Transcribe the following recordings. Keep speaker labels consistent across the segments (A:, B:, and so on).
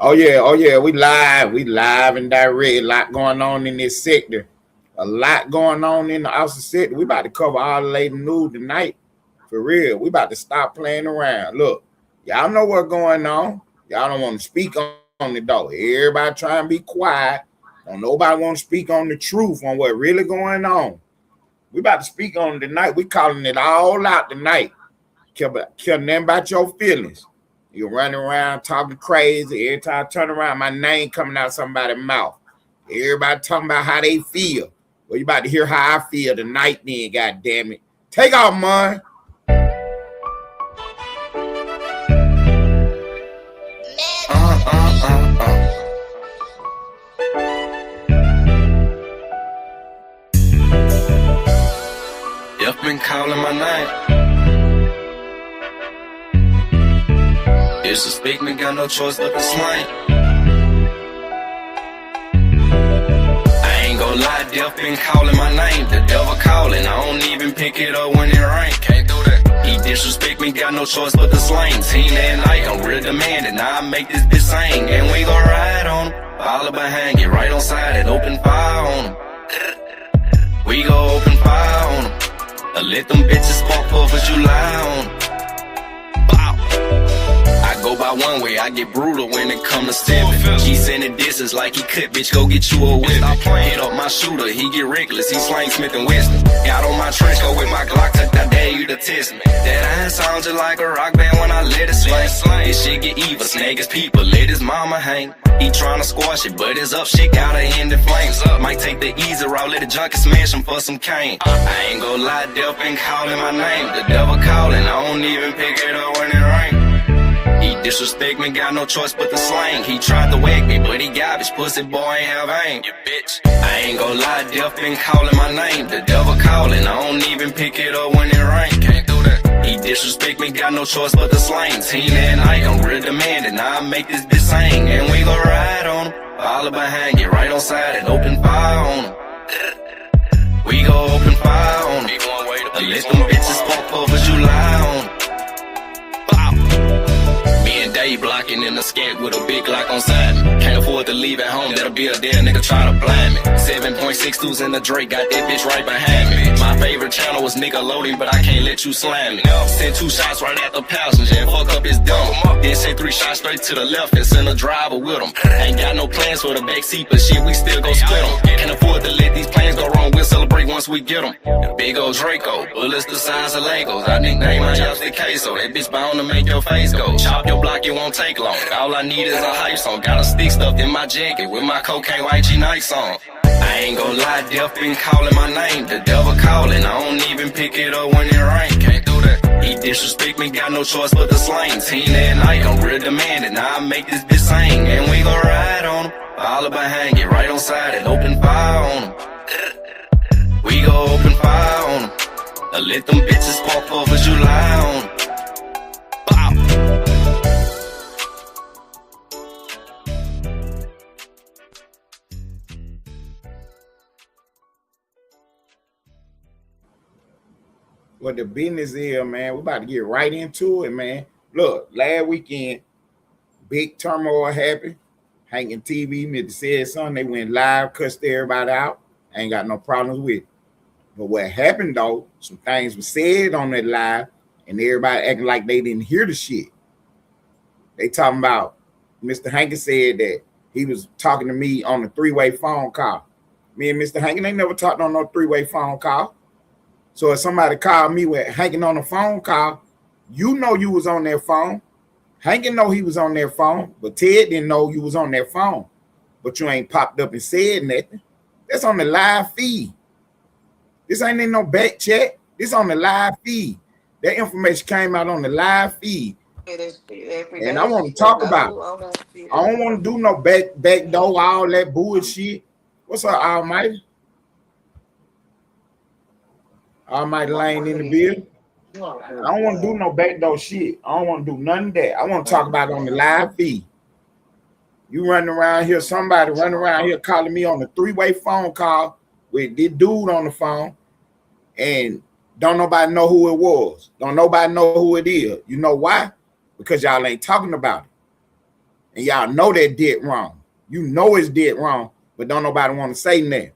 A: Oh yeah, we live and direct. A lot going on in this sector. A lot going on in the outside sector. We about to cover all the latest news tonight. For real. We about to stop playing around. Look, y'all know what's going on. Y'all don't want to speak on it though. Everybody trying to be quiet. Don't nobody want to speak on the truth on what really going on. We about to speak on it tonight. We calling it all out tonight. Care nothing about your feelings. You running around talking crazy. Every time I turn around, my name coming out somebody's mouth. Everybody talking about how they feel. Well, you about to hear how I feel tonight then, God damn it. Take off, man.
B: You've been calling my name. Disrespect me, got no choice but to slang. I ain't gon' lie, death been calling my name. The devil calling, I don't even pick it up when it rain. Can't do that. He disrespect me, got no choice but to slang. Team that night, I'm real demanding. Now I make this bitch sing, and we gon' ride on him. Follow behind, get right on side and open fire on him. We gon' open fire on him. Let them bitches spark for July on them. I go by one way, I get brutal when it come to stepping. He sending distance like he could, bitch, go get you a whip. Hit up my shooter, he get reckless, he slang Smith and Weston. Got on my trench coat with my Glock, I dare you to test me. That iron sound just like a rock band when I let it swing. This shit get evil, snag his people, let his mama hang. He tryna squash it, but his up shit gotta end in flames. Might take the easy route, let the junkie smash him for some cane. I ain't gon' lie, death been calling my name. The devil calling, I don't even pick it up when it rain. He disrespect me, got no choice but to slang. He tried to whack me, but he garbage, pussy boy ain't have aim. You bitch. I ain't gon' lie, death been calling my name. The devil calling, I don't even pick it up when it rain. Can't do that. He disrespect me, got no choice but to slang. Team that night, I'm real demanding. Now I make this bitch sing, and we gon' ride on him. Follow behind, get right on side and open fire on him. We gon' open fire on him. Let them bitches spark for July on him. Day blocking in the scat with a big lock on side me. Can't afford to leave at home, that'll be a dead nigga try to blind me. 7.62s in the Drake, got that bitch right behind me. My favorite channel was Nickelodeon, but I can't let you slam me. Send 2 shots right at the passenger and fuck up his dumb. Then send 3 shots straight to the left and send a driver with him. Ain't got no plans for the backseat, but shit, we still gon' split them. Can't afford to let these plans go wrong, we'll celebrate once we get them. Big old Draco, bullets the size of Legos. I nickname my Yossi Queso, that bitch bound to make your face go. Chop your block, it won't take long. All I need is a hype song. Got a stick stuffed in my jacket with my cocaine YG Nights on. I ain't gon' lie, death been calling my name. The devil calling, I don't even pick it up when it rain. Can't do that. He disrespect me, got no choice but to slang. Team that night, I'm real demanding. Now I make this bitch sing, and we gon' ride on him. Follow behind, get right on side and open fire on him. We gon' open fire on him. Let them bitches spark for July on him.
A: What the business is, man. We about to get right into it, man. Look, last weekend, big turmoil happened. Hankin TV, Mr. Said Something, they went live, cussed everybody out. Ain't got no problems with it. But what happened, though, some things were said on that live, and everybody acting like they didn't hear the shit. They talking about, Mr. Hankin said that he was talking to me on a 3-way phone call. Me and Mr. Hankin ain't never talked on no 3-way phone call. So if somebody called me with Hankin on a phone call, you know you was on their phone. Hankin know he was on their phone, but Ted didn't know you was on their phone. But you ain't popped up and said nothing. That's on the live feed. This ain't in no back chat. This on the live feed. That information came out on the live feed. And I want to talk about it. I don't want to do no back door, all that bullshit. What's up, Almighty? Almighty Lane in the building. I don't want to do no backdoor shit. I don't want to do none of that. I want to talk about it on the live feed. You running around here, somebody running around here calling me on a 3-way phone call with this dude on the phone, and don't nobody know who it was. Don't nobody know who it is. You know why? Because y'all ain't talking about it. And y'all know that dead wrong. You know it's dead wrong, but don't nobody want to say nothing.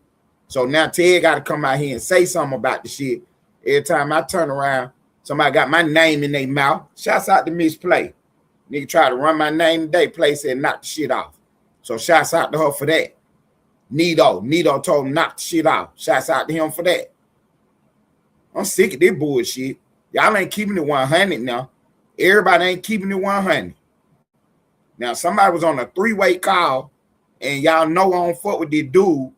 A: So now Ted got to come out here and say something about the shit. Every time I turn around, somebody got my name in their mouth. Shouts out to Miss Play. Nigga tried to run my name today. Play said knock the shit off. So shouts out to her for that. Nito told him knock the shit off. Shouts out to him for that. I'm sick of this bullshit. Y'all ain't keeping it 100 now. Everybody ain't keeping it 100. Now, somebody was on a 3-way call, and y'all know I don't fuck with this dude,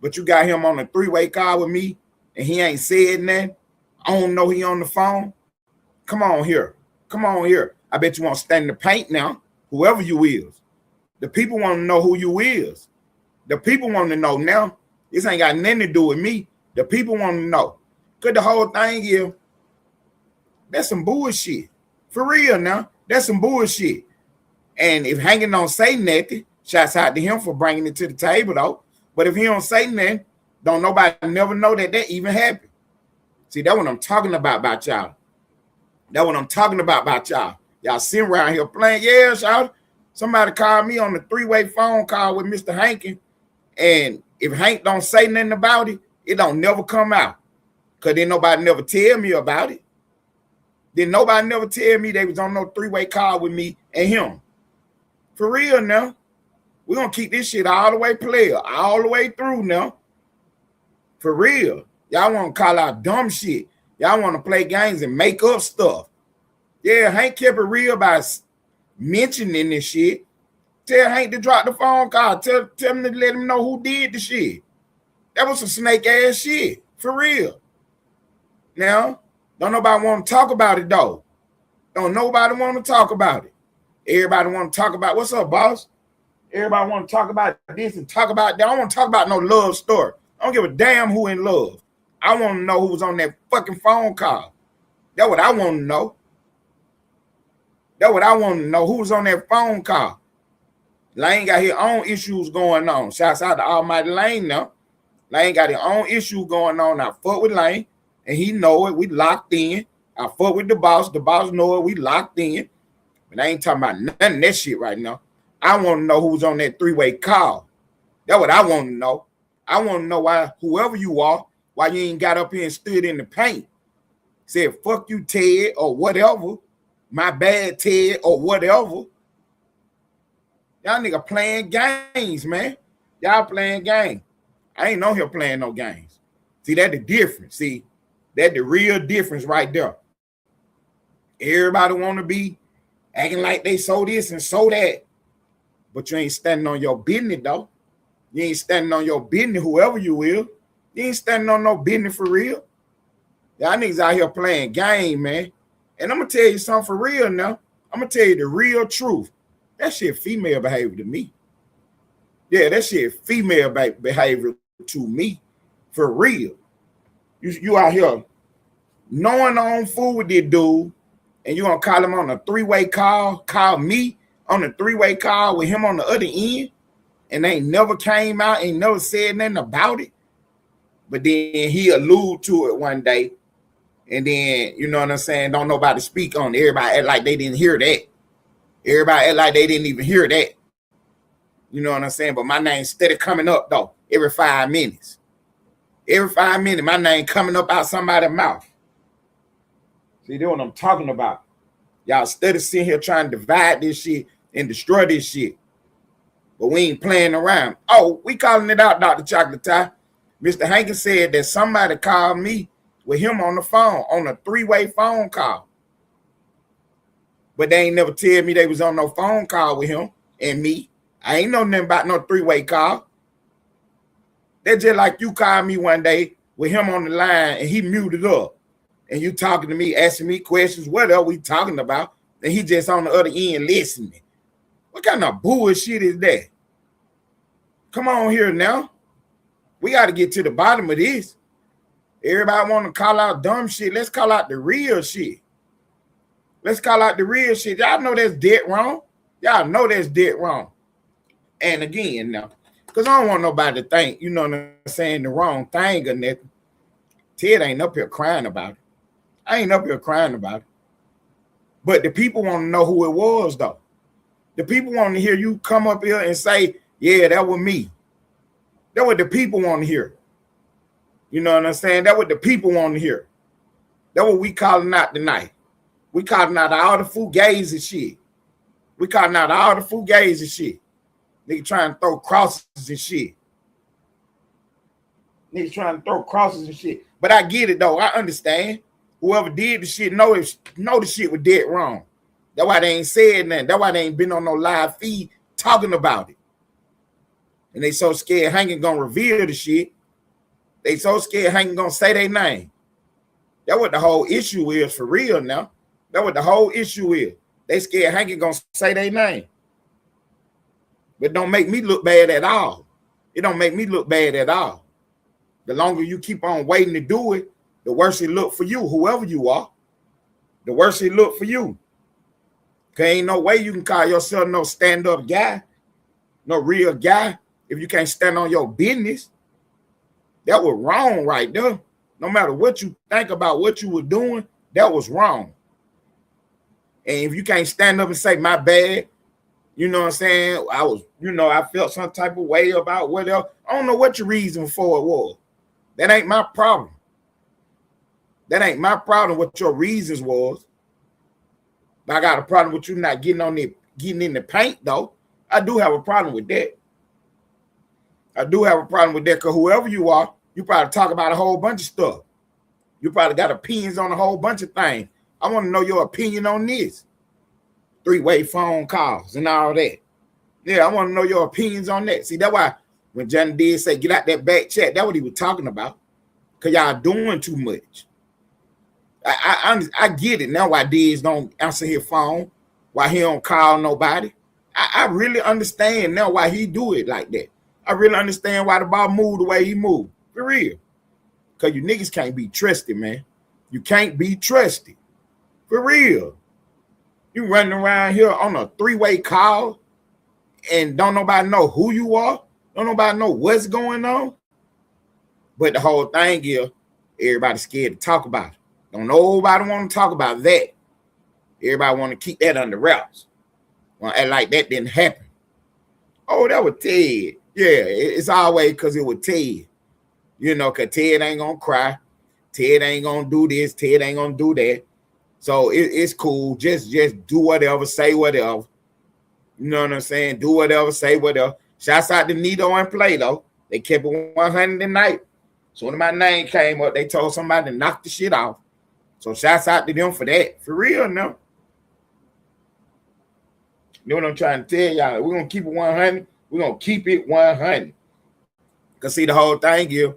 A: but you got him on a 3-way call with me, and he ain't said nothing. I don't know he on the phone. Come on here. Come on here. I bet you want to stand in the paint now, whoever you is. The people want to know who you is. The people want to know now. This ain't got nothing to do with me. The people want to know. Because the whole thing is, that's some bullshit. For real now. That's some bullshit. And if Hanging don't say nothing, shouts out to him for bringing it to the table, though. But if he don't say nothing, don't nobody never know that even happened. See, that's what I'm talking about y'all. That's what I'm talking about y'all. Y'all sitting around here playing. Yeah, y'all. Somebody called me on the 3-way phone call with Mr. Hankin. And if Hank don't say nothing about it, it don't never come out. Because then nobody never tell me about it. Then nobody never tell me they was on no 3-way call with me and him. For real now. We're going to keep this shit all the way player, all the way through now. For real. Y'all want to call out dumb shit. Y'all want to play games and make up stuff. Yeah, Hank kept it real by mentioning this shit. Tell Hank to drop the phone call. Tell him to let him know who did the shit. That was some snake ass shit. For real. Now, don't nobody want to talk about it though. Don't nobody want to talk about it. Everybody want to talk about, what's up, boss? Everybody want to talk about this and talk about that. I don't want to talk about no love story. I don't give a damn who in love. I want to know who was on that fucking phone call. That's what I want to know. That's what I want to know. Who was on that phone call? Lane got his own issues going on. Shouts out to Almighty Lane now. Lane got his own issue going on. I fuck with Lane, and he know it. We locked in. I fuck with the boss. The boss know it. We locked in. But I ain't talking about none of that shit right now. I want to know who's on that 3-way call. That's what I want to know. I want to know why, whoever you are, why you ain't got up here and stood in the paint. Said, fuck you, Ted, or whatever. My bad, Ted, or whatever. Y'all nigga playing games, man. Y'all playing games. I ain't on here playing no games. See, that's the difference. See, that's the real difference right there. Everybody want to be acting like they so this and so that. But you ain't standing on your business, though. You ain't standing on your business, whoever you will. You ain't standing on no business for real. Y'all niggas out here playing game, man. And I'm going to tell you something for real now. I'm going to tell you the real truth. That shit female behavior to me. Yeah, that shit female behavior to me. For real. You out here knowing on fool with this dude, and you going to call him on a 3-way call, call me on a 3-way call with him on the other end, and they never came out, ain't never said nothing about it. But then he allude to it one day, and then, you know what I'm saying, don't nobody speak on it. Everybody act like they didn't hear that. Everybody act like they didn't even hear that. You know what I'm saying? But my name steady coming up, though, every 5 minutes. Every 5 minutes, my name coming up out somebody's mouth. See, that's what I'm talking about. Y'all steady sitting here trying to divide this shit and destroy this shit. But we ain't playing around. Oh, we calling it out, Dr. Chocolate Tie. Mr. Hankins said that somebody called me with him on the phone, on a 3-way phone call. But they ain't never tell me they was on no phone call with him and me. I ain't know nothing about no 3-way call. That's just like you called me one day with him on the line and he muted up. And you talking to me, asking me questions, what are we talking about? And he just on the other end listening. What kind of bullshit is that? Come on here now. We got to get to the bottom of this. Everybody want to call out dumb shit. Let's call out the real shit. Let's call out the real shit. Y'all know that's dead wrong. Y'all know that's dead wrong. And again, now, because I don't want nobody to think, you know what I'm saying, the wrong thing or nothing. Ted ain't up here crying about it. I ain't up here crying about it. But the people want to know who it was, though. The people want to hear you come up here and say, yeah, that was me. That's what the people want to hear. You know what I'm saying? That's what the people want to hear. That's what we calling out tonight. We calling out all the fugazi and shit. We calling out all the fugazi and shit. Nigga trying to throw crosses and shit. Niggas trying to throw crosses and shit. But I get it, though. I understand. Whoever did the shit know the shit was dead wrong. That's why they ain't said nothing. That's why they ain't been on no live feed talking about it. And they so scared Hank ain't gonna reveal the shit. They so scared Hank ain't gonna say their name. That's what the whole issue is for real now. That's what the whole issue is. They scared Hank ain't gonna say their name. But don't make me look bad at all. It don't make me look bad at all. The longer you keep on waiting to do it, the worse it look for you, whoever you are. The worse it look for you. Cause ain't no way you can call yourself no stand-up guy, no real guy, if you can't stand on your business. That was wrong right there. No matter what you think about what you were doing, that was wrong. And if you can't stand up and say, my bad, you know what I'm saying? I felt some type of way about whatever. I don't know what your reason for it was. That ain't my problem. That ain't my problem what your reasons was. But I got a problem with you not getting in the paint, though. I do have a problem with that. I do have a problem with that because whoever you are, you probably talk about a whole bunch of stuff. You probably got opinions on a whole bunch of things. I want to know your opinion on this. 3-way phone calls and all that. Yeah, I want to know your opinions on that. See, that's why when Johnny did say, get out that back chat, that's what he was talking about. Because y'all doing too much. I get it now why Diz don't answer his phone, why he don't call nobody. I really understand now why he do it like that. I really understand why the ball moved the way he moved. For real. Because you niggas can't be trusted, man. You can't be trusted. For real. You running around here on a 3-way call and don't nobody know who you are. Don't nobody know what's going on. But the whole thing is everybody's scared to talk about it. Don't nobody want to talk about that. Everybody want to keep that under wraps. Well, act like that didn't happen. Oh, that was Ted. Yeah, it's always because it was Ted. You know, because Ted ain't going to cry. Ted ain't going to do this. Ted ain't going to do that. So it's cool. Just do whatever, say whatever. You know what I'm saying? Do whatever, say whatever. Shouts out to Nito and Plato. They kept it 100 tonight. So when my name came up, they told somebody to knock the shit off. So shouts out to them for that. For real, no. You know what I'm trying to tell y'all? We're going to keep it 100. We're going to keep it 100. Because see, the whole thing is,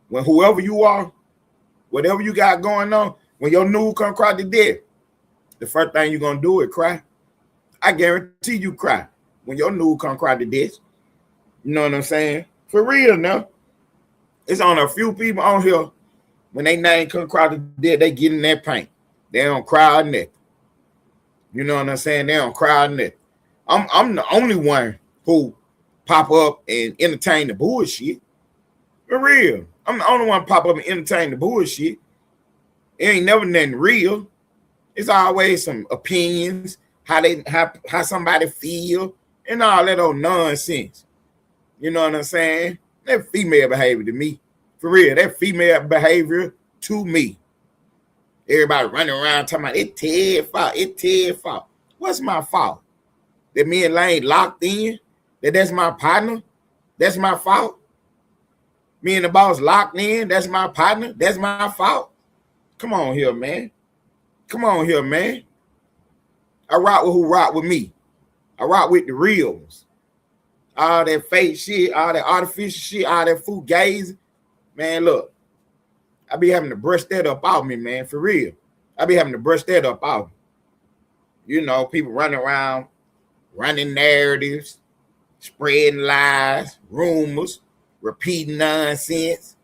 A: when whoever you are, whatever you got going on, when your news come across the dead, the first thing you're going to do is cry. I guarantee you cry when your news come across the desk. You know what I'm saying? For real now. It's on a few people on here. When they name come across the dead, they get in that paint. They don't cry or nothing. You know what I'm saying? They don't cry or nothing. I'm the only one who pop up and entertain the bullshit. For real. I'm the only one pop up and entertain the bullshit. It ain't never nothing real. It's always some opinions, how somebody feel, and all that old nonsense. You know what I'm saying? That female behavior to me. For real, that female behavior to me. Everybody running around talking about it's Ted's fault. It's Ted's fault. What's my fault? That me and Lane locked in? That's my partner? That's my fault? Me and the boss locked in? That's my partner? That's my fault? Come on here, man. Come on here, man. I rock with who rock with me. I rock with the real ones. All that fake shit, all that artificial shit, all that fugazi. Man, look. I be having to brush that up off me, man, for real. I be having to brush that up off me. You know, people running around, running narratives, spreading lies, rumors, repeating nonsense.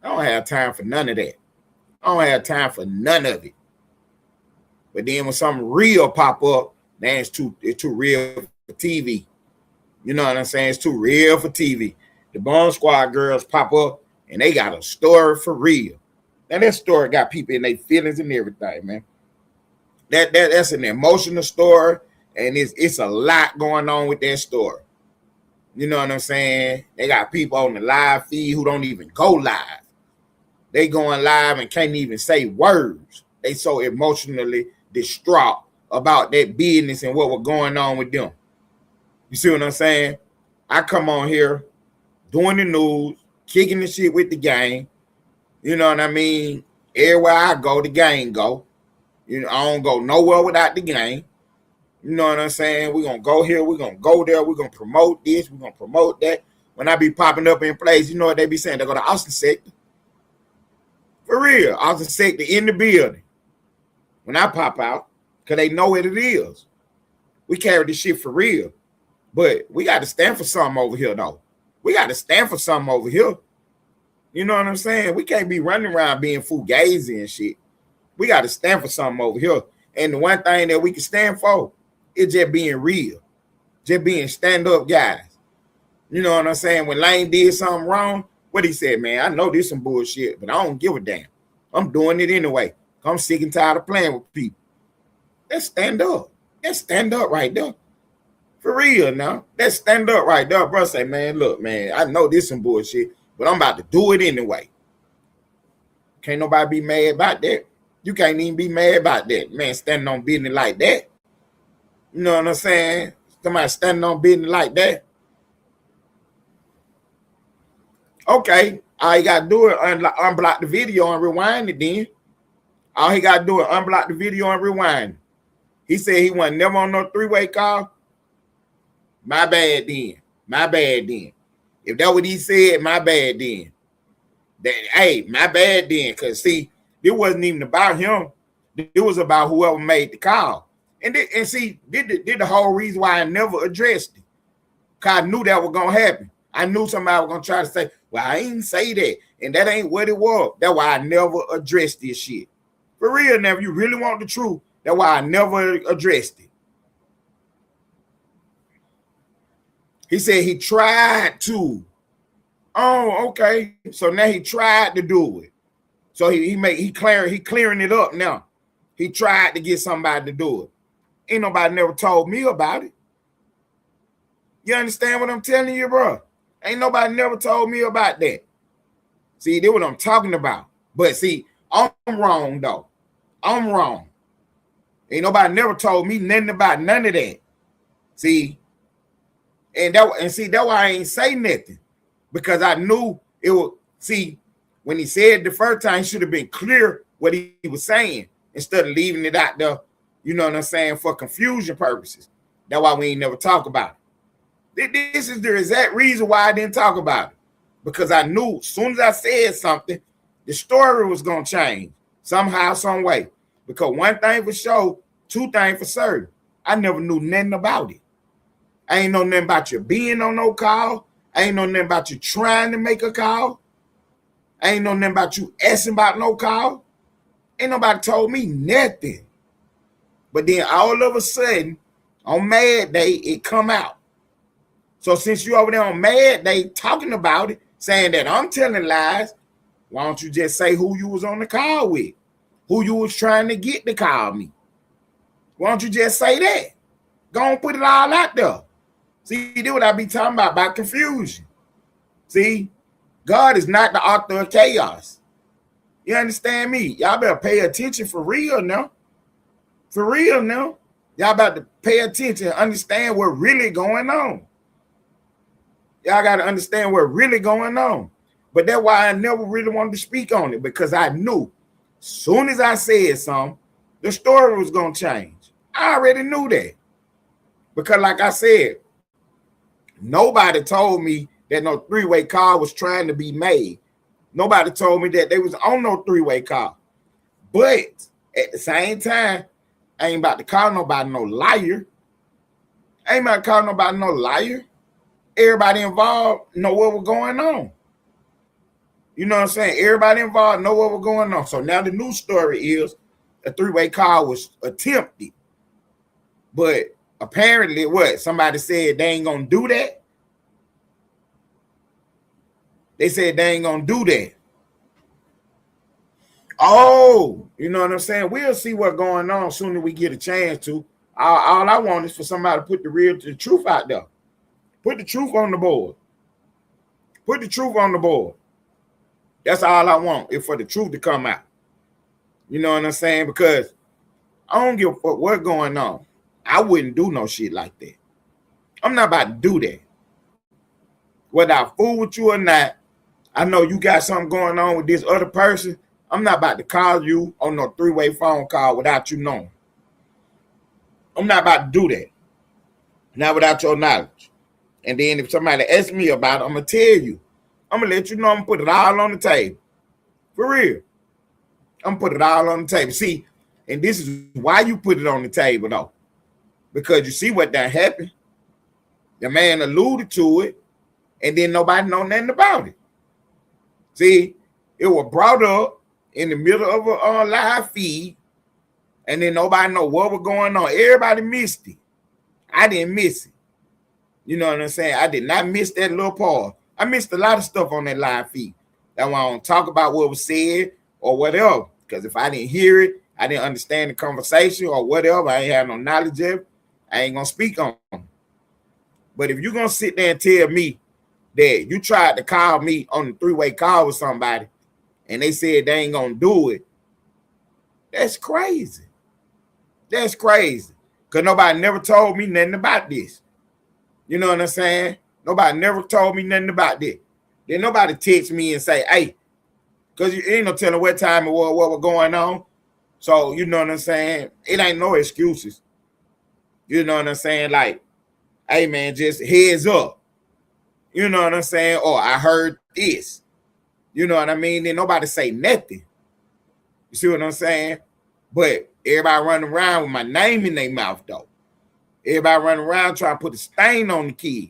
A: I don't have time for none of that. I don't have time for none of it. But then when something real pop up, man, it's too real for TV. You know what I'm saying? It's too real for TV. The Bone Squad girls pop up and they got a story for real. Now that story got people in their feelings and everything, man. That's an emotional story, And it's a lot going on with that story. You know what I'm saying? They got people on the live feed who don't even go live. They going live and can't even say words. They so emotionally distraught about that business and what was going on with them. You see what I'm saying? I come on here doing the news, kicking the shit with the gang. You know what I mean? Everywhere I go, the gang go. You know, I don't go nowhere without the gang. You know what I'm saying? We're going to go here. We're going to go there. We're going to promote this. We're going to promote that. When I be popping up in place, you know what they be saying? They go to Austin sector. For real. Austin sector in the building. When I pop out, because they know what it is. We carry this shit for real. But we got to stand for something over here, though. We got to stand for something over here. You know what I'm saying? We can't be running around being fugazi and shit. We got to stand for something over here. And the one thing that we can stand for is just being real. Just being stand-up guys. You know what I'm saying? When Lane did something wrong, what he said, man, I know this some bullshit, but I don't give a damn. I'm doing it anyway. I'm sick and tired of playing with people. Let's stand up. Let's stand up right there. For real now. Let's stand up right there. Bro, say, man, look, man, I know this some bullshit, but I'm about to do it anyway. Can't nobody be mad about that. You can't even be mad about that. Man, standing on business like that. You know what I'm saying? Somebody standing on business like that. Okay, all he got to do is unblock the video and rewind it then. All he got to do is unblock the video and rewind it. He said he wasn't never on no three-way call. My bad then. My bad then. If that what he said, my bad then. That, hey, my bad then. Because, see, it wasn't even about him. It was about whoever made the call. And see, did the whole reason why I never addressed it. Because I knew that was going to happen. I knew somebody was going to try to say, well, I ain't say that. And that ain't what it was. That's why I never addressed this shit. For real, now, if you really want the truth, that's why I never addressed it. He said he tried to. Oh, okay. So now he tried to do it. So he clearing it up now. He tried to get somebody to do it. Ain't nobody never told me about it. You understand what I'm telling you, bro? Ain't nobody never told me about that. See, that's what I'm talking about. But see, I'm wrong though. I'm wrong. Ain't nobody never told me nothing about none of that. See, that's why I ain't say nothing. Because I knew it would. See, when he said the first time, he should have been clear what he was saying instead of leaving it out there, you know what I'm saying, for confusion purposes. That's why we ain't never talk about it. This is the exact reason why I didn't talk about it. Because I knew as soon as I said something, the story was going to change somehow, some way. Because one thing for sure, two things for certain. I never knew nothing about it. I ain't know nothing about you being on no call. I ain't know nothing about you trying to make a call. I ain't know nothing about you asking about no call. Ain't nobody told me nothing. But then all of a sudden, on Mad Day, it come out. So since you over there on Mad Day talking about it, saying that I'm telling lies, why don't you just say who you was on the call with? Who you was trying to get to call me? Why don't you just say that? Go and put it all out there. See, that's what I be talking about confusion. See, God is not the author of chaos. You understand me? Y'all better pay attention for real now. For real now. Y'all about to pay attention and understand what's really going on. Y'all got to understand what's really going on. But that's why I never really wanted to speak on it, because I knew as soon as I said something, the story was going to change. I already knew that. Because like I said, nobody told me that no three-way call was trying to be made. Nobody told me that they was on no three-way call. But at the same time, I ain't about to call nobody no liar. I ain't about to call nobody no liar. Everybody involved know what was going on. You know what I'm saying? Everybody involved know what was going on. So now the new story is a three-way call was attempted. But apparently, what? Somebody said they ain't going to do that? They said they ain't going to do that. Oh, you know what I'm saying? We'll see what's going on soon as we get a chance to. All I want is for somebody to put the truth out there. Put the truth on the board. Put the truth on the board. That's all I want, is for the truth to come out. You know what I'm saying? Because I don't give a fuck what's going on. I wouldn't do no shit like that. I'm not about to do that. Whether I fool with you or not, I know you got something going on with this other person. I'm not about to call you on no three-way phone call without you knowing. I'm not about to do that. Not without your knowledge. And then if somebody asks me about it, I'm going to tell you. I'm going to let you know I'm going to put it all on the table. For real. I'm going to put it all on the table. See, and this is why you put it on the table, though. Because you see what done happened. The man alluded to it, and then nobody know nothing about it. See, it was brought up in the middle of a live feed, and then nobody know what was going on. Everybody missed it. I didn't miss it. You know what I'm saying? I did not miss that little part. I missed a lot of stuff on that live feed. That's why I don't talk about what was said or whatever. Because if I didn't hear it, I didn't understand the conversation or whatever, I ain't have no knowledge of it, I ain't going to speak on it. But if you're going to sit there and tell me that you tried to call me on the three-way call with somebody and they said they ain't going to do it, that's crazy. That's crazy. Because nobody never told me nothing about this. You know what I'm saying? Nobody never told me nothing about this. Then nobody text me and say, hey, because you ain't no telling what time it was, what was going on. So, you know what I'm saying? It ain't no excuses. You know what I'm saying? Like, hey, man, just heads up. You know what I'm saying? Or I heard this. You know what I mean? Then nobody say nothing. You see what I'm saying? But everybody running around with my name in their mouth, though. Everybody running around trying to put a stain on the kid.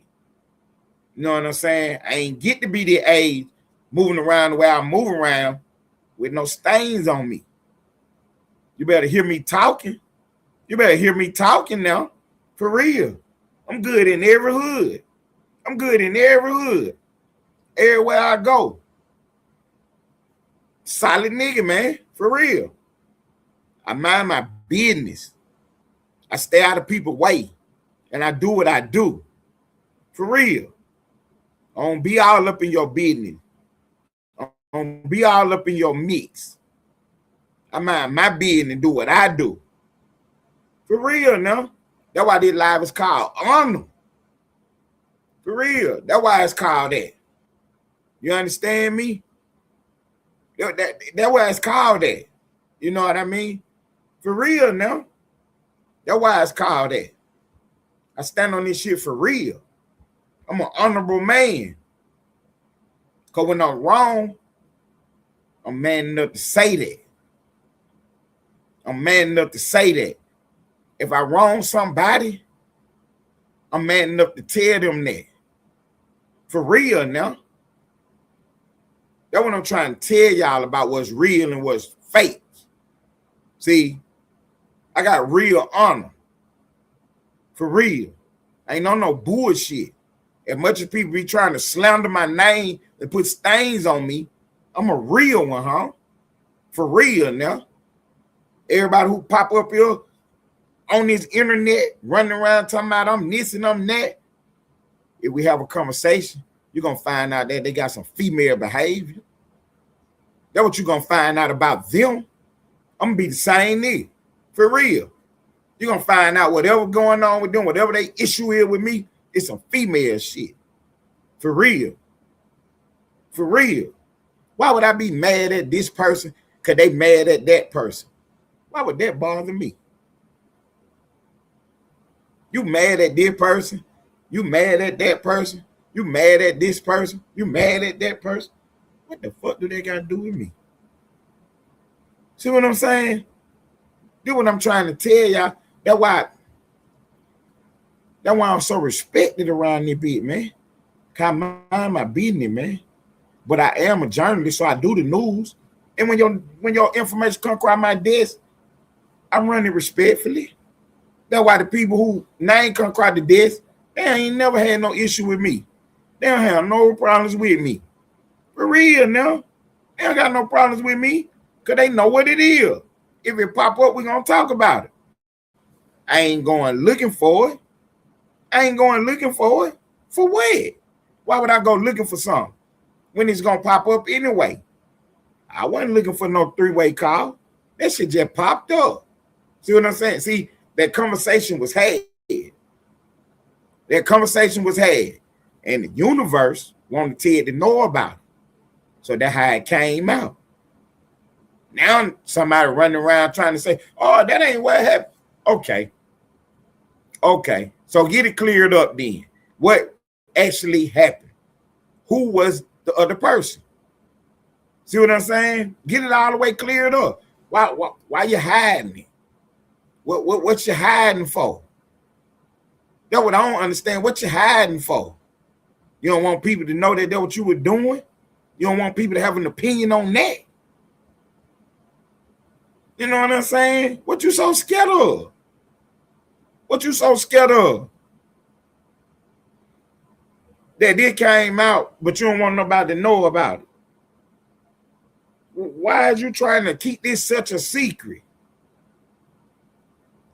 A: You know what I'm saying? I ain't get to be the age moving around the way I move around with no stains on me. You better hear me talking. You better hear me talking now. For real. I'm good in every hood. I'm good in every hood. Everywhere I go. Solid nigga, man. For real. I mind my business. I stay out of people's way. And I do what I do. For real. I don't be all up in your business. I don't be all up in your mix. I mind my business and do what I do. For real, now. That's why this live is called Honor. For real. That's why it's called that. You understand me? That's why it's called that. You know what I mean? For real, now. That's why it's called that. I stand on this shit for real. I'm an honorable man. Because when I'm wrong, I'm man enough to say that. I'm man enough to say that. If I wrong somebody, I'm man enough to tell them that. For real now. That's what I'm trying to tell y'all about what's real and what's fake. See, I got real honor. For real. Ain't no bullshit. As much as people be trying to slander my name and put stains on me, I'm a real one, huh? For real now. Everybody who pop up here on this internet, running around talking about I'm this and I'm that, if we have a conversation, you're going to find out that they got some female behavior. That's what you're going to find out about them. I'm going to be the same nigga. For real. You're going to find out whatever going on with them, whatever they issue is with me, it's some female shit. For real. For real. Why would I be mad at this person because they mad at that person? Why would that bother me? You mad at this person? You mad at that person? You mad at this person? You mad at that person? What the fuck do they got to do with me? See what I'm saying? Do what I'm trying to tell y'all. That's why I'm so respected around this bit, man. I mind my business, man. But I am a journalist, so I do the news. And when your information come across my desk, I'm running respectfully. That's why the people who name come across the desk, they ain't never had no issue with me. They don't have no problems with me. For real now. They don't got no problems with me because they know what it is. If it pop up, we're going to talk about it. I ain't going looking for it. I ain't going looking for it. For what? Why would I go looking for something when it's gonna pop up anyway? I wasn't looking for no three-way call. That shit just popped up. See what I'm saying? See, that conversation was had. That conversation was had. And the universe wanted Ted to know about it. So that's how it came out. Now somebody running around trying to say, oh, that ain't what happened. Okay. Okay. So get it cleared up then. What actually happened? Who was the other person? See what I'm saying? Get it all the way cleared up. Why you hiding it? What you hiding for? That's what I don't understand. What you hiding for? You don't want people to know that that's what you were doing? You don't want people to have an opinion on that? You know what I'm saying? What you so scared of? What you so scared of? That it came out, but you don't want nobody to know about it. Why is you trying to keep this such a secret?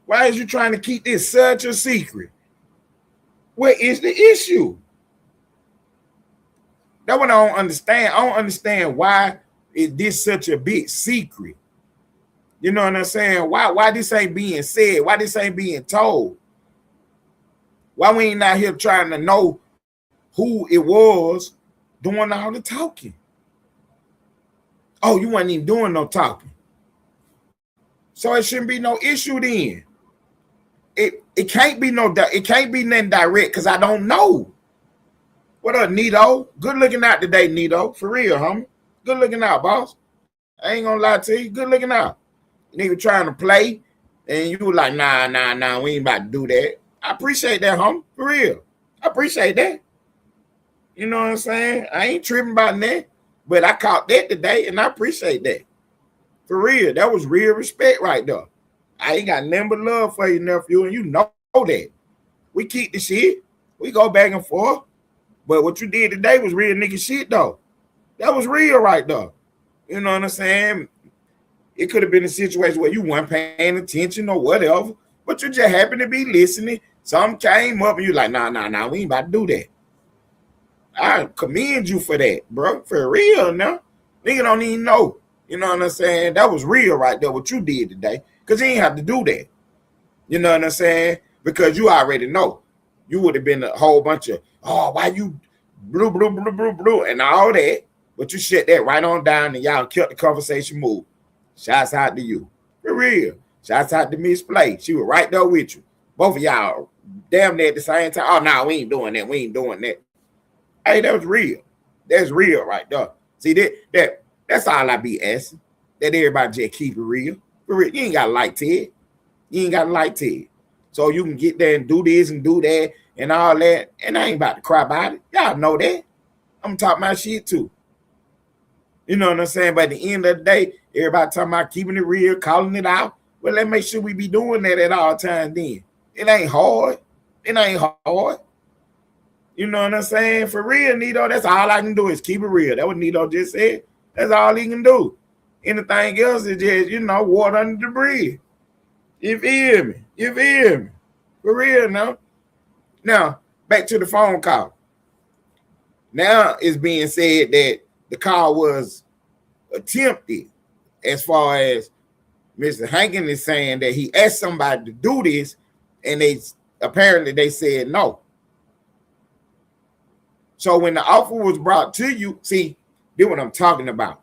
A: Why is you trying to keep this such a secret? What is the issue? That's what I don't understand. I don't understand why is this such a big secret. You know what I'm saying? Why this ain't being said? Why this ain't being told? Why we ain't out here trying to know who it was doing all the talking? Oh, you wasn't even doing no talking. So it shouldn't be no issue then. It can't be it can't be nothing direct because I don't know. What up, Nito? Good looking out today, Nito. For real, homie. Good looking out, boss. I ain't gonna lie to you. Good looking out. Nigga trying to play, and you like, nah, we ain't about to do that. I appreciate that, homie. For real. I appreciate that. You know what I'm saying? I ain't tripping about that, but I caught that today, and I appreciate that. For real. That was real respect right there. I ain't got nothing but love for you, nephew, and you know that. We keep the shit. We go back and forth. But what you did today was real nigga shit, though. That was real right there. You know what I'm saying? It could have been a situation where you weren't paying attention or whatever, but you just happened to be listening. Something came up and you like, nah, we ain't about to do that. I commend you for that, bro. For real now. Nigga don't even know. You know what I'm saying? That was real right there, what you did today. Because you ain't have to do that. You know what I'm saying? Because you already know. You would have been a whole bunch of, oh, why you blue, and all that. But you shut that right on down and y'all kept the conversation moving. Shouts out to you. For real. Shouts out to Miss Play. She was right there with you. Both of y'all damn near at the same time. Oh, no, we ain't doing that. We ain't doing that. Hey, that was real. That's real right there. See, that's all I be asking. That everybody just keep it real. For real. You ain't got to like Ted. You ain't got to like Ted. So you can get there and do this and do that and all that. And I ain't about to cry about it. Y'all know that. I'm talking my shit too. You know what I'm saying? But at the end of the day, everybody talking about keeping it real, calling it out. Well, let's make sure we be doing that at all times then. It ain't hard. It ain't hard. You know what I'm saying? For real, Nito, that's all I can do is keep it real. That's what Nito just said. That's all he can do. Anything else is just, water under the bridge. You feel me? You feel me? For real now. Now, back to the phone call. Now it's being said that the call was attempted, as far as Mr. Hankin is saying that he asked somebody to do this, and they said no. So when the offer was brought to you, see, this what I'm talking about.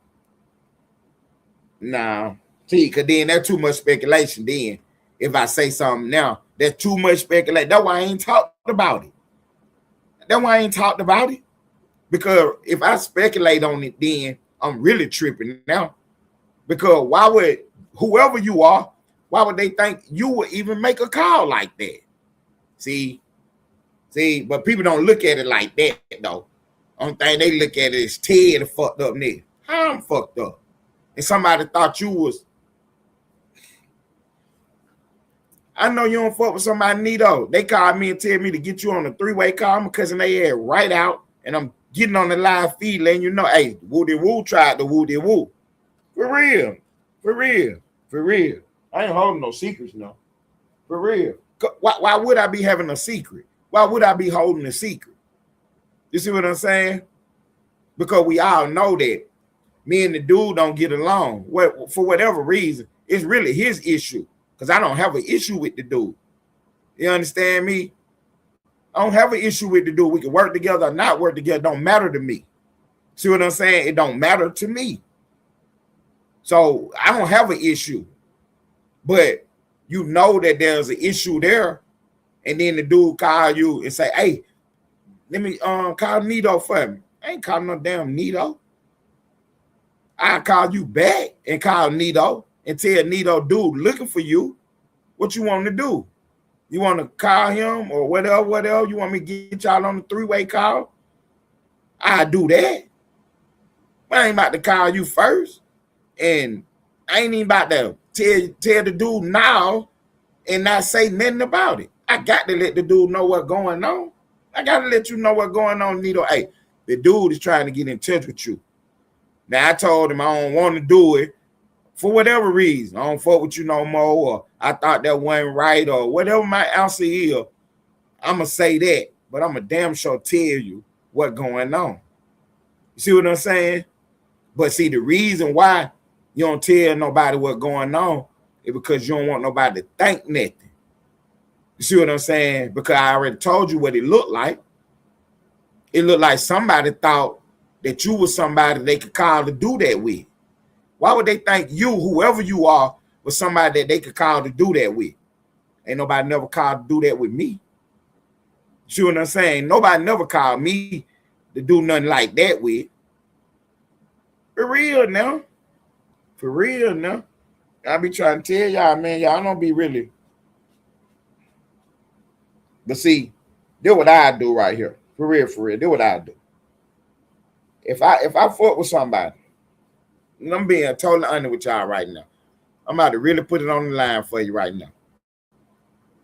A: Now, see, because then that's too much speculation. Then, if I say something now, that's too much speculation. That's why I ain't talked about it. Because if I speculate on it, then I'm really tripping now. Because why would whoever you are, why would they think you would even make a call like that? See, but people don't look at it like that, though. Only thing they look at it is Ted the fucked up nigga. How I'm fucked up? And somebody thought you was. I know you don't fuck with somebody, Nito. They called me and tell me to get you on a three-way call. I'm cousin they had right out, and I'm getting on the live feed, letting you know, hey, Woody Woo tried the Woody Woo. For real. I ain't holding no secrets, no. For real. Why would I be having a secret? Why would I be holding a secret? You see what I'm saying? Because we all know that me and the dude don't get along. For whatever reason, it's really his issue. Because I don't have an issue with the dude. You understand me? I don't have an issue with the dude. We can work together or not work together. It don't matter to me. See what I'm saying? It don't matter to me. So I don't have an issue. But you know that there's an issue there. And then the dude call you and say, hey, let me call Nito for me. I ain't calling no damn Nito. I call you back and call Nito and tell Nito, dude, looking for you. What you want to do? You want to call him or whatever? You want me to get y'all on the three-way call? I do that. But I ain't about to call you first. And I ain't even about to tell the dude now and not say nothing about it. I got to let the dude know what's going on. I got to let you know what's going on, Nito. Hey, the dude is trying to get in touch with you. Now, I told him I don't want to do it for whatever reason. I don't fuck with you no more, or I thought that wasn't right, or whatever my answer is, I'm going to say that. But I'm going to damn sure tell you what's going on. You see what I'm saying? But see, the reason why you don't tell nobody what's going on is because you don't want nobody to think nothing. You see what I'm saying? Because I already told you what it looked like. It looked like somebody thought that you was somebody they could call to do that with. Why would they think you, whoever you are, was somebody that they could call to do that with? Ain't nobody never called to do that with me. See what I'm saying? Nobody never called me to do nothing like that with. For real now. For real now. I be trying to tell y'all, man, y'all don't be really. But see, this what I do right here. For real, this what I do. If I fuck with somebody, and I'm being totally honest with y'all right now, I'm about to really put it on the line for you right now.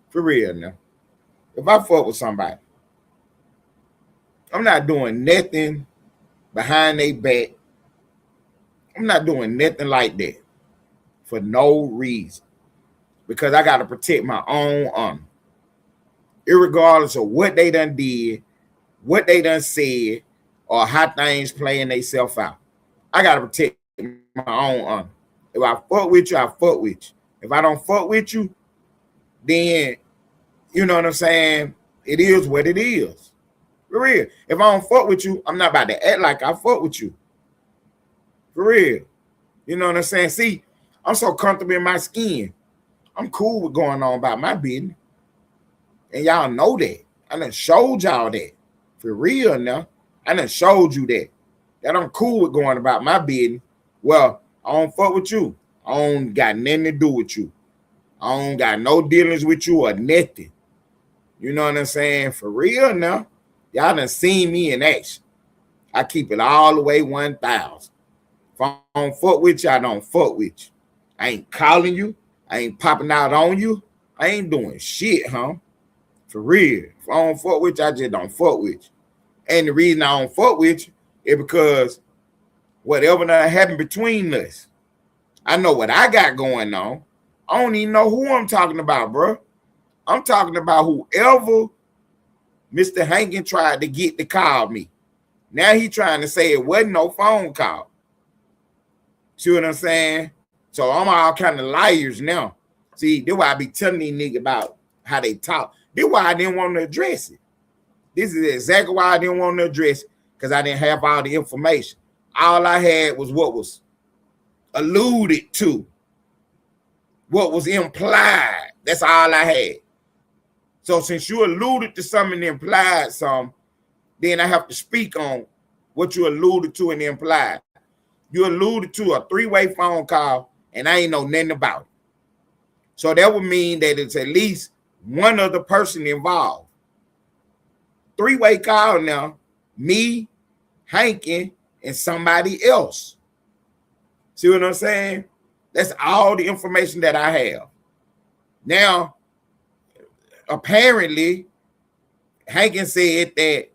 A: For real now. If I fuck with somebody, I'm not doing nothing behind their back. I'm not doing nothing like that for no reason. Because I got to protect my own honor. Irregardless of what they done did, what they done said, or how things playing themselves out. I got to protect my own honor. If I fuck with you, I fuck with you. If I don't fuck with you, then, you know what I'm saying? It is what it is. For real. If I don't fuck with you, I'm not about to act like I fuck with you. For real. You know what I'm saying? See, I'm so comfortable in my skin. I'm cool with going on about my business. And y'all know that. I done showed y'all that. For real now. I done showed you that. That I'm cool with going about my business. Well, I don't fuck with you. I don't got nothing to do with you. I don't got no dealings with you or nothing. You know what I'm saying? For real now. Y'all done seen me in action. I keep it all the way 1,000. If I don't fuck with you, I don't fuck with you. I ain't calling you. I ain't popping out on you. I ain't doing shit, huh? For real. If I don't fuck with you, I just don't fuck with you. And the reason I don't fuck with you is because whatever that happened between us, I know what I got going on. I don't even know who I'm talking about, bro. I'm talking about whoever Mr. Hankin tried to get to call me. Now he trying to say it wasn't no phone call. See what I'm saying? So I'm all kind of liars now. See, that's why I be telling these niggas about how they talk. This is why I didn't want to address it. This is exactly why I didn't want to address it, because I didn't have all the information. All I had was what was alluded to, what was implied. That's all I had. So since you alluded to something and implied some, then I have to speak on what you alluded to and implied. You alluded to a three-way phone call, and I ain't know nothing about it. So that would mean that it's at least one other person involved. Three-way call now, me, Hankin, and somebody else. See what I'm saying? That's all the information that I have. Now, apparently, Hankin said that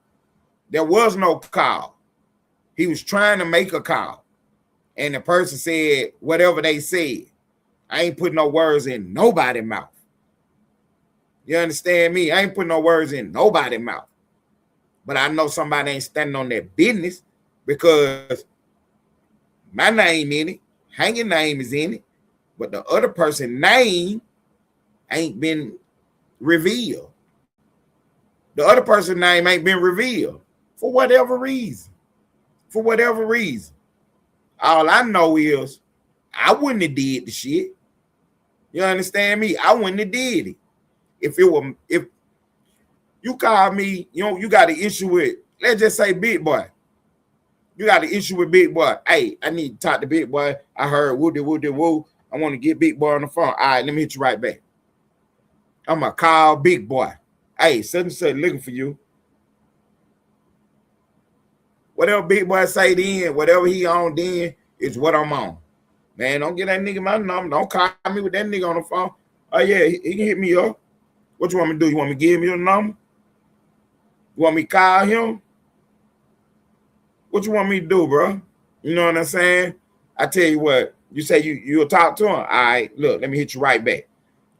A: there was no call. He was trying to make a call. And the person said whatever they said. I ain't putting no words in nobody's mouth. You understand me? I ain't putting no words in nobody's mouth. But I know somebody ain't standing on their business because my name in it, Hanging name is in it, but the other person's name ain't been revealed. The other person's name ain't been revealed for whatever reason. For whatever reason. All I know is I wouldn't have did the shit. You understand me? I wouldn't have did it. If you call me, you got an issue with, let's just say Big Boy. You got an issue with Big Boy. Hey, I need to talk to Big Boy. I heard woo. I want to get Big Boy on the phone. All right, let me hit you right back. I'm going to call Big Boy. Hey, such and such looking for you. Whatever Big Boy say then, whatever he on then, is what I'm on. Man, don't get that nigga my number. Don't call me with that nigga on the phone. Oh, yeah, he can hit me up. What you want me to do? You want me to give him your number? You want me to call him? What you want me to do, bro? You know what I'm saying? I tell you what, you say you'll talk to him. All right, look, let me hit you right back.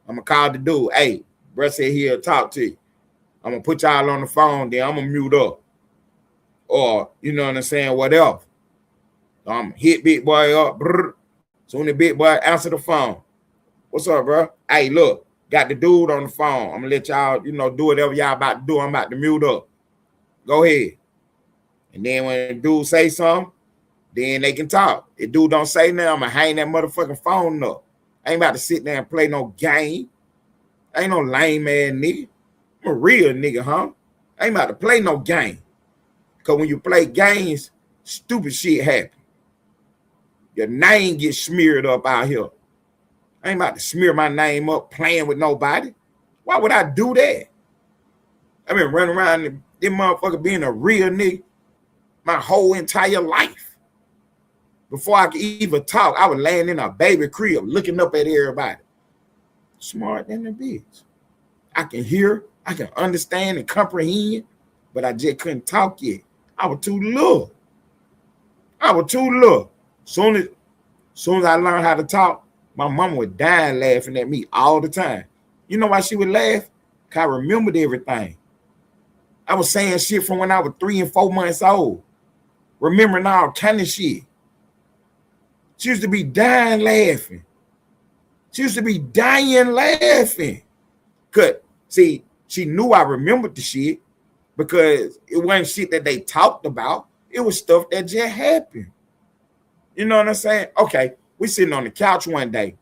A: I'm going to call the dude. Hey, bro said he'll talk to you. I'm going to put y'all on the phone, then I'm going to mute up. Or, you know what I'm saying, whatever. I'm hit Big Boy up. Brr. Soon the Big Boy answer the phone. What's up, bro? Hey, look, got the dude on the phone. I'm going to let y'all, do whatever y'all about to do. I'm about to mute up. Go ahead. And then when the dude say something, then they can talk. If dude don't say nothing, I'm going to hang that motherfucking phone up. I ain't about to sit there and play no game. I ain't no lame ass nigga. I'm a real nigga, huh? I ain't about to play no game. Because when you play games, stupid shit happen. Your name gets smeared up out here. I ain't about to smear my name up playing with nobody. Why would I do that? I've been running around this motherfucker being a real nigga my whole entire life. Before I could even talk, I was laying in a baby crib looking up at everybody. Smart than a bitch. I can hear, I can understand and comprehend, but I just couldn't talk yet. I was too little. Soon as I learned how to talk, my mama was dying laughing at me all the time. You know why she would laugh? Because I remembered everything. I was saying shit from when I was 3 and 4 months old. Remembering all kind of shit. She used to be dying laughing. Cause see, she knew I remembered the shit because it wasn't shit that they talked about. It was stuff that just happened. You know what I'm saying? Okay, we sitting on the couch one day,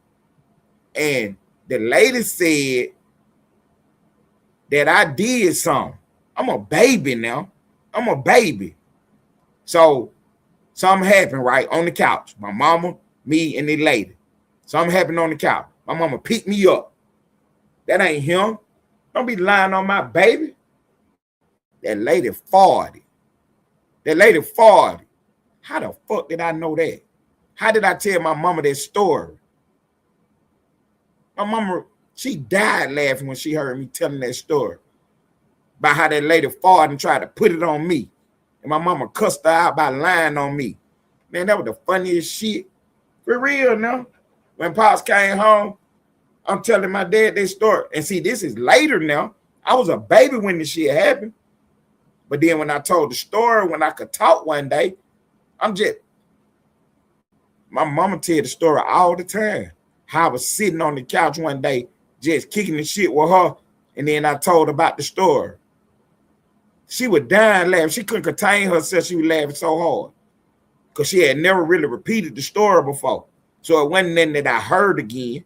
A: and the lady said that I did something. I'm a baby now. So something happened right on the couch. My mama, me, and the lady. Something happened on the couch. My mama picked me up. That ain't him. Don't be lying on my baby. That lady farted. How the fuck did I know that? How did I tell my mama that story? My mama, she died laughing when she heard me telling that story about how that lady farted and tried to put it on me. And my mama cussed her out by lying on me. Man, that was the funniest shit. For real now. When Pops came home, I'm telling my dad that story. And see, this is later now. I was a baby when this shit happened. But then when I told the story, when I could talk one day, my mama tell the story all the time. How I was sitting on the couch one day, just kicking the shit with her. And then I told about the story. She was dying laughing. She couldn't contain herself. She was laughing so hard. Because she had never really repeated the story before. So it wasn't nothing that I heard again.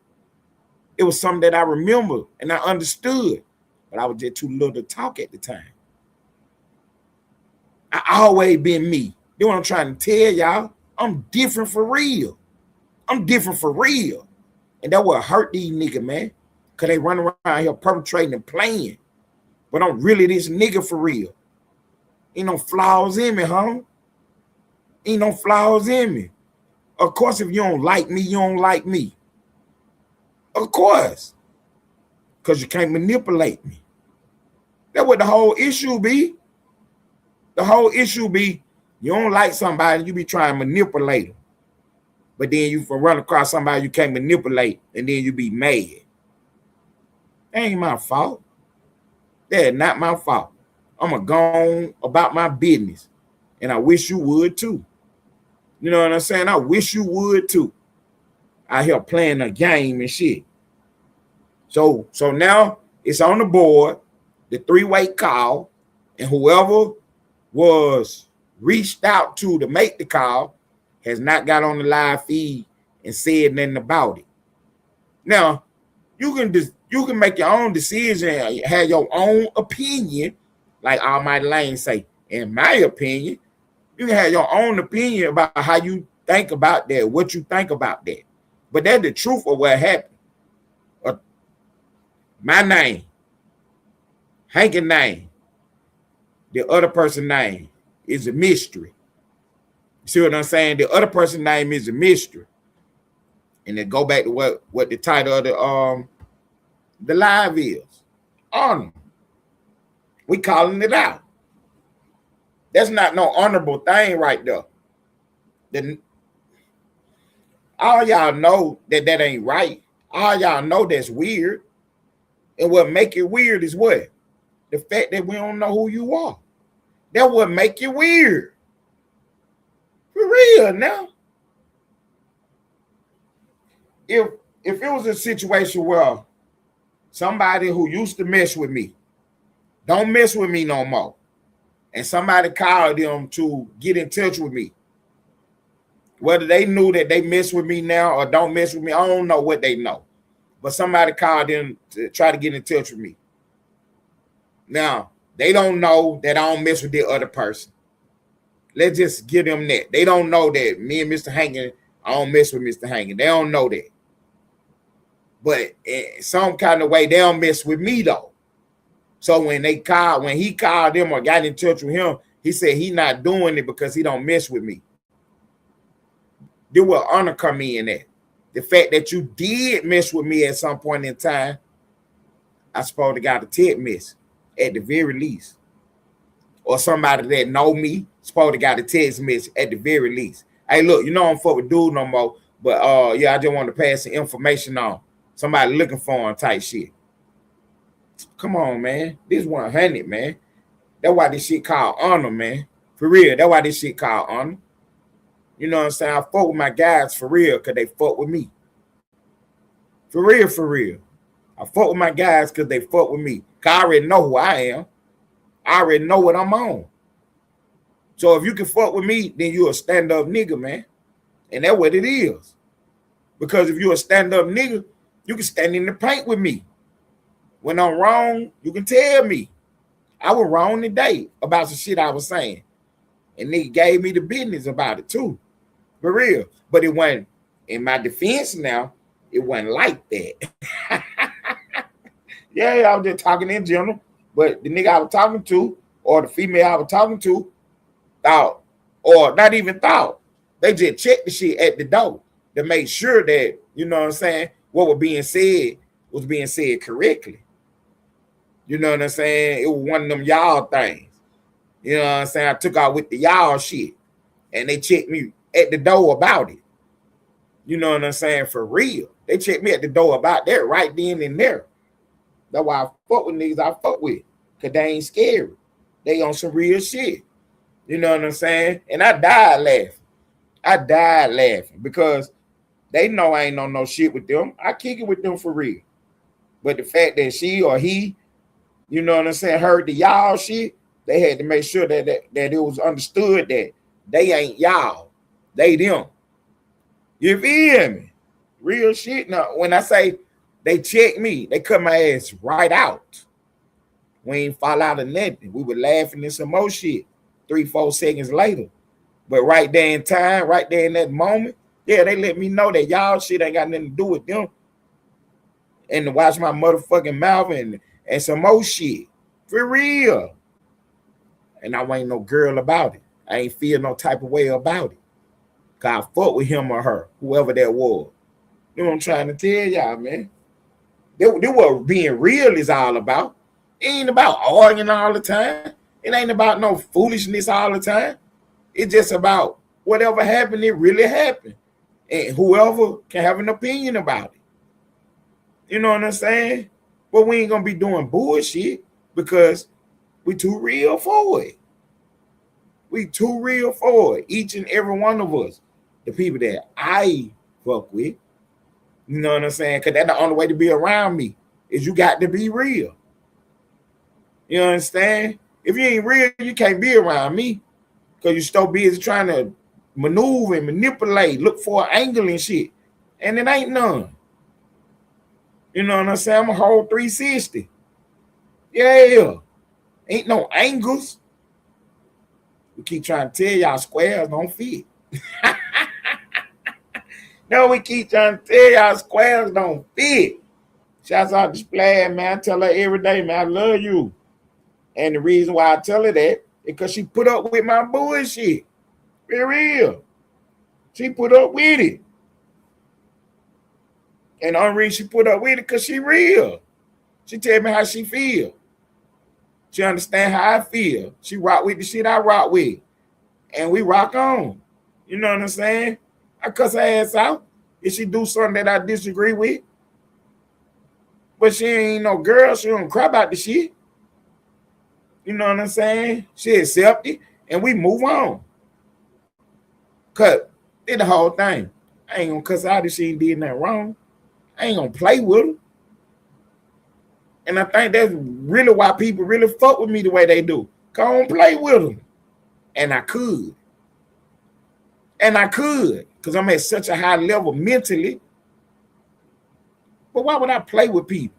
A: It was something that I remembered and I understood. But I was just too little to talk at the time. I always been me. You know what I'm trying to tell y'all? I'm different for real. And that what hurt these niggas, man. Because they run around here perpetrating and playing. But I'm really this nigga for real. Ain't no flaws in me, huh? Ain't no flaws in me. Of course, if you don't like me, you don't like me. Of course. Because you can't manipulate me. That's what the whole issue be. The whole issue be, you don't like somebody, you be trying to manipulate them. But then you run across somebody you can't manipulate, and then you be mad. That ain't my fault. That not my fault. I'm going to go on about my business. And I wish you would too. You know what I'm saying? I wish you would too. I here playing a game and shit. So now it's on the board, the three-way call, and whoever was reached out to make the call has not got on the live feed and said nothing about it. Now, you can make your own decision, have your own opinion, like Almighty Lane say. In my opinion, you can have your own opinion about how you think about that, what you think about that. But that's the truth of what happened. My name, Hank's name, the other person's name is a mystery. You see what I'm saying? The other person's name is a mystery. And then go back to what the title of the live is. Honor. We calling it out. That's not no honorable thing right there. All y'all know that ain't right. All y'all know that's weird. And what make it weird is what? The fact that we don't know who you are. That what make you weird. For real now. If it was a situation where somebody who used to mess with me don't mess with me no more, and somebody called them to get in touch with me, whether they knew that they mess with me now or don't mess with me, I don't know what they know. But somebody called them to try to get in touch with me. Now, they don't know that I don't mess with the other person. Let's just give them that. They don't know that me and Mr. Hankin, I don't mess with Mr. Hankin. They don't know that. But in some kind of way, they don't mess with me, though. So when he called them or got in touch with him, he said he not doing it because he don't mess with me. There will honor come in at. The fact that you did mess with me at some point in time, I supposed to got a text message at the very least. Or somebody that know me supposed to got a text message at the very least. Hey, look, you know I don't fuck with dude no more, but yeah, I just want to pass the information on. Somebody looking for him type shit. Come on, man. This 100, man. That's why this shit called honor, man. For real, that's why this shit called honor. You know what I'm saying? I fuck with my guys for real because they fuck with me. For real, for real. I fuck with my guys because they fuck with me. Because I already know who I am. I already know what I'm on. So if you can fuck with me, then you a stand-up nigga, man. And that's what it is. Because if you a stand-up nigga, you can stand in the paint with me. When I'm wrong, you can tell me. I was wrong today about some shit I was saying. And nigga gave me the business about it too. For real. But it wasn't, in my defense now, it wasn't like that. Yeah, I was just talking in general. But the nigga I was talking to, or the female I was talking to, thought, or not even thought. They just checked the shit at the door to make sure that, you know what I'm saying, what was being said correctly. You know what I'm saying? It was one of them y'all things. You know what I'm saying? I took out with the y'all shit. And they checked me at the door about it. You know what I'm saying? For real. They checked me at the door about that right then and there. That's why I fuck with niggas I fuck with. Because they ain't scary. They on some real shit. You know what I'm saying? And I died laughing. Because they know I ain't on no shit with them. I kick it with them for real. But the fact that she or he, you know what I'm saying, heard the y'all shit, they had to make sure that it was understood that they ain't y'all. They them. You feel me? Real shit. Now, when I say they checked me, they cut my ass right out. We ain't fall out of nothing. We were laughing and some more shit 3-4 seconds later. But right there in time, right there in that moment, yeah, they let me know that y'all shit ain't got nothing to do with them. And to watch my motherfucking mouth and some more shit. For real. And I ain't no girl about it. I ain't feel no type of way about it. Cause I fuck with him or her, whoever that was. You know what I'm trying to tell y'all, man. They what being real is all about. It ain't about arguing all the time. It ain't about no foolishness all the time. It's just about whatever happened, it really happened. And whoever can have an opinion about it. You know what I'm saying? But we ain't gonna be doing bullshit. because we too real for it. We too real for it. Each and every one of us, the people that I fuck with, you know what I'm saying? Because that's the only way to be around me is you got to be real. You understand? If you ain't real, you can't be around me because you're so busy trying to maneuver and manipulate, look for an angle and shit. And it ain't none. You know what I'm saying? I'm a whole 360. Yeah. Ain't no angles. We keep trying to tell y'all squares don't fit. No, we keep trying to tell y'all squares don't fit. Shouts out to Splash, man. I tell her every day, man, I love you. And the reason why I tell her that is because she put up with my bullshit. Be real. She put up with it. And the only reason she put up with it because she real. She tell me how she feel. She understand how I feel. She rock with the shit I rock with. And we rock on. You know what I'm saying? I cuss her ass out if she do something that I disagree with. But she ain't no girl. She don't cry about the shit. You know what I'm saying? She accept it and we move on. Cut. Did the whole thing. I ain't gonna cuss her out if she ain't did nothing wrong. I ain't gonna play with her. And I think that's really why people really fuck with me the way they do. Come on, play with them. And I could. Because I'm at such a high level mentally. But why would I play with people?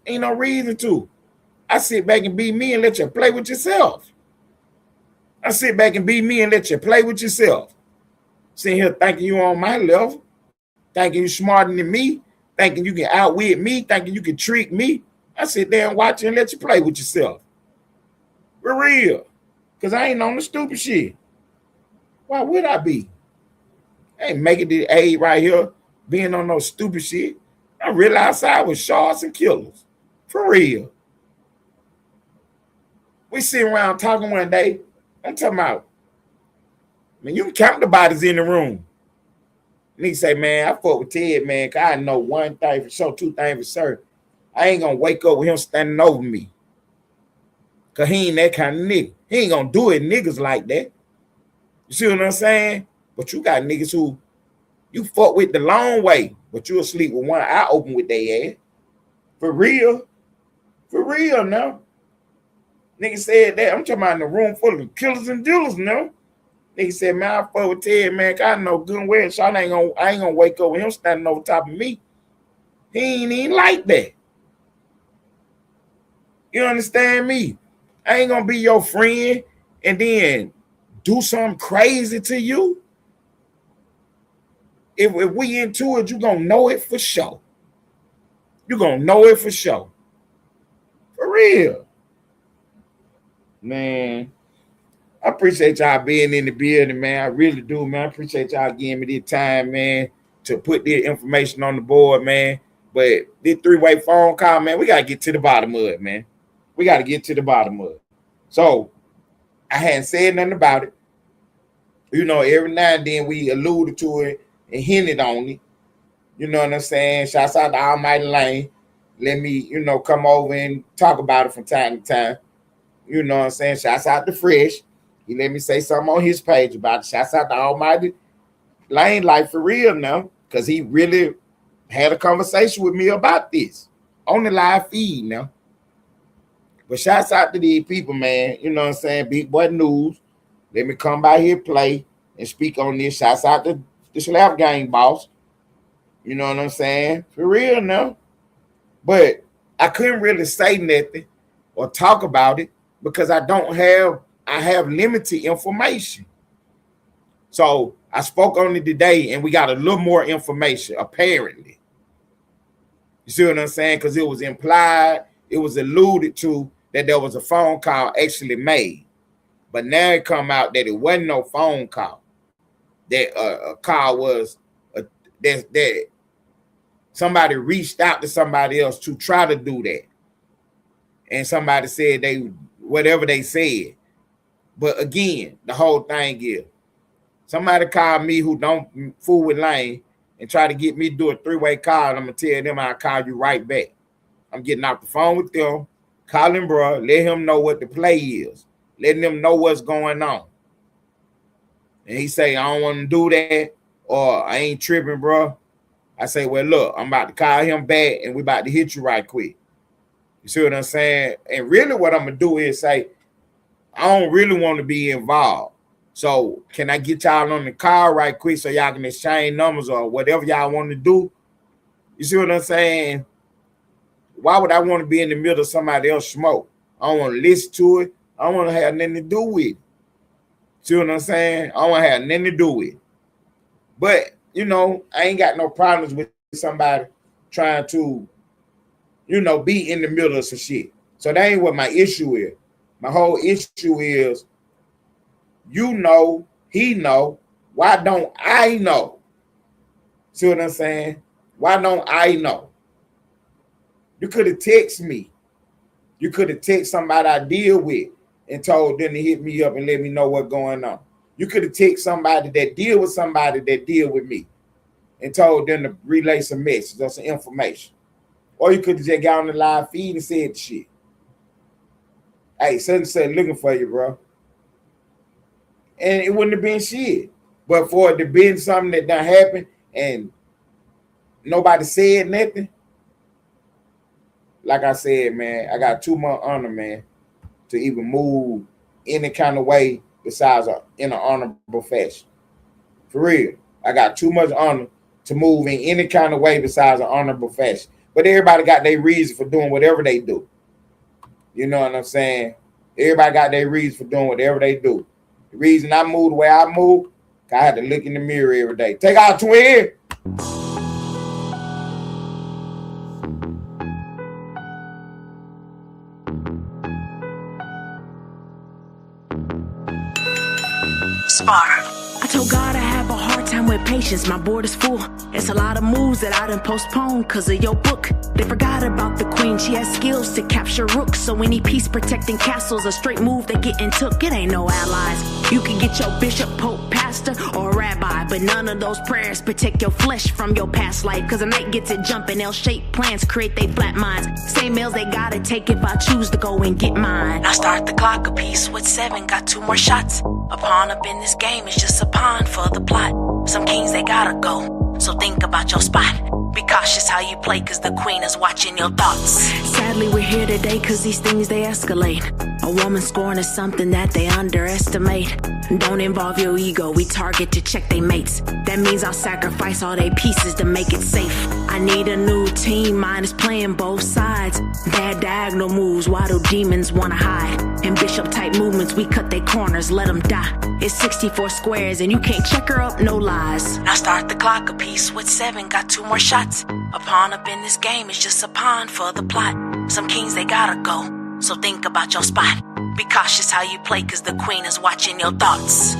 A: Ain't no reason to. I sit back and be me and let you play with yourself. I sit back and be me and let you play with yourself. Sitting here thinking you on my level, thinking you smarter than me, thinking you can outwit me, thinking you can trick me. I sit there and watch you and let you play with yourself. For real. Because I ain't on the stupid shit. Why would I be? I ain't making the A right here being on no stupid shit. I really outside with sharks and killers. For real. We sitting around talking one day. I'm talking about, man, you can count the bodies in the room. And he say, man, I fuck with Ted, man, because I know one thing for sure, two things for certain. I ain't going to wake up with him standing over me. Because he ain't that kind of nigga. He ain't going to do it niggas like that. You see what I'm saying? But you got niggas who you fuck with the long way, but you'll sleep with one eye open with their ass. For real. For real now. Nigga said that. I'm talking about in a room full of killers and dealers now. Nigga said, man, I fuck with Ted, man. I know good and well. So I ain't gonna wake up with him standing over top of me. He ain't even like that. You understand me? I ain't gonna be your friend and then do something crazy to you. If we into it, you gonna know it for sure. You gonna know it for sure. For real. Man, I appreciate y'all being in the building, man. I really do, man. I appreciate y'all giving me this time, man, to put this information on the board, man. But this three-way phone call, man, we got to get to the bottom of it, man. We got to get to the bottom of it. So I hadn't said nothing about it. You know, every now and then we alluded to it and hinted on it. You know what I'm saying? Shouts out to Almighty Lane. Let me, you know, come over and talk about it from time to time. You know what I'm saying? Shouts out to Fresh. He let me say something on his page about it. Shouts out to Almighty Lane, like for real now, because he really had a conversation with me about this on the live feed now. But shouts out to these people, man. You know what I'm saying? Big Boy News. Let me come by here, play, and speak on this. Shouts out to the Slap Gang boss. You know what I'm saying? For real now. But I couldn't really say nothing or talk about it because I have limited information. So I spoke on it today and we got a little more information, apparently. You see what I'm saying? Because it was implied, it was alluded to that there was a phone call actually made. But now it come out that it wasn't no phone call. That a call was that somebody reached out to somebody else to try to do that. And somebody said whatever they said. But again, the whole thing is somebody called me who don't fool with Lane and try to get me to do a three-way call. And I'm going to tell them I'll call you right back. I'm getting off the phone with them. Call him, bro. Let him know what the play is. Letting them know what's going on. And he say, I don't want to do that, or I ain't tripping, bro. I say, well, look, I'm about to call him back, and we about to hit you right quick. You see what I'm saying? And really what I'm going to do is say, I don't really want to be involved. So can I get y'all on the call right quick so y'all can exchange numbers or whatever y'all want to do? You see what I'm saying? Why would I want to be in the middle of somebody else's smoke? I don't want to listen to it. I don't want to have nothing to do with it. See what I'm saying? I don't want to have nothing to do with it. But, you know, I ain't got no problems with somebody trying to, you know, be in the middle of some shit. So that ain't what my issue is. My whole issue is, you know, he know. Why don't I know? See what I'm saying? Why don't I know? You could have texted me. You could have texted somebody I deal with and told them to hit me up and let me know what's going on. You could have texted somebody that deal with somebody that deal with me and told them to relay some messages or some information. Or you could have just got on the live feed and said the shit. Hey, such and such looking for you, bro. And it wouldn't have been shit. But for it to be something that done happened and nobody said nothing, like I said, man, I got too much honor, man, to even move any kind of way besides in an honorable fashion. For real. I got too much honor to move in any kind of way besides an honorable fashion. But everybody got their reason for doing whatever they do. You know what I'm saying? Everybody got their reason for doing whatever they do. The reason I move the way I move, I had to look in the mirror every day. Take out twin.
C: I told God I have a hard time with patience, my board is full. It's a lot of moves that I done postponed cause of your book. They forgot about the queen, she has skills to capture rooks. So any peace protecting castles, a straight move they getting took. It ain't no allies. You can get your bishop, pope, pastor, or rabbi, but none of those prayers protect your flesh from your past life. Cause a night gets it jumping, L-shaped plans create they flat minds. Same meals they gotta take if I choose to go and get mine. I start the clock a piece with 7, got 2 more shots. A pawn up in this game is just a pawn for the plot. Some kings they gotta go, so think about your spot. Be cautious how you play cause the queen is watching your thoughts. Sadly we're here today cause these things they escalate. A woman scorn is something that they underestimate. Don't involve your ego, we target to check they mates. That means I'll sacrifice all they pieces to make it safe. I need a new team, mine is playing both sides. Bad diagonal moves, why do demons wanna hide? In bishop type movements, we cut their corners, let them die. It's 64 squares and you can't check her up, no lies. Now start the clock a piece with 7, got 2 more shots. A pawn up in this game is just a pawn for the plot. Some kings they gotta go, so think about your spot. Be cautious how you play cause the queen is watching your thoughts.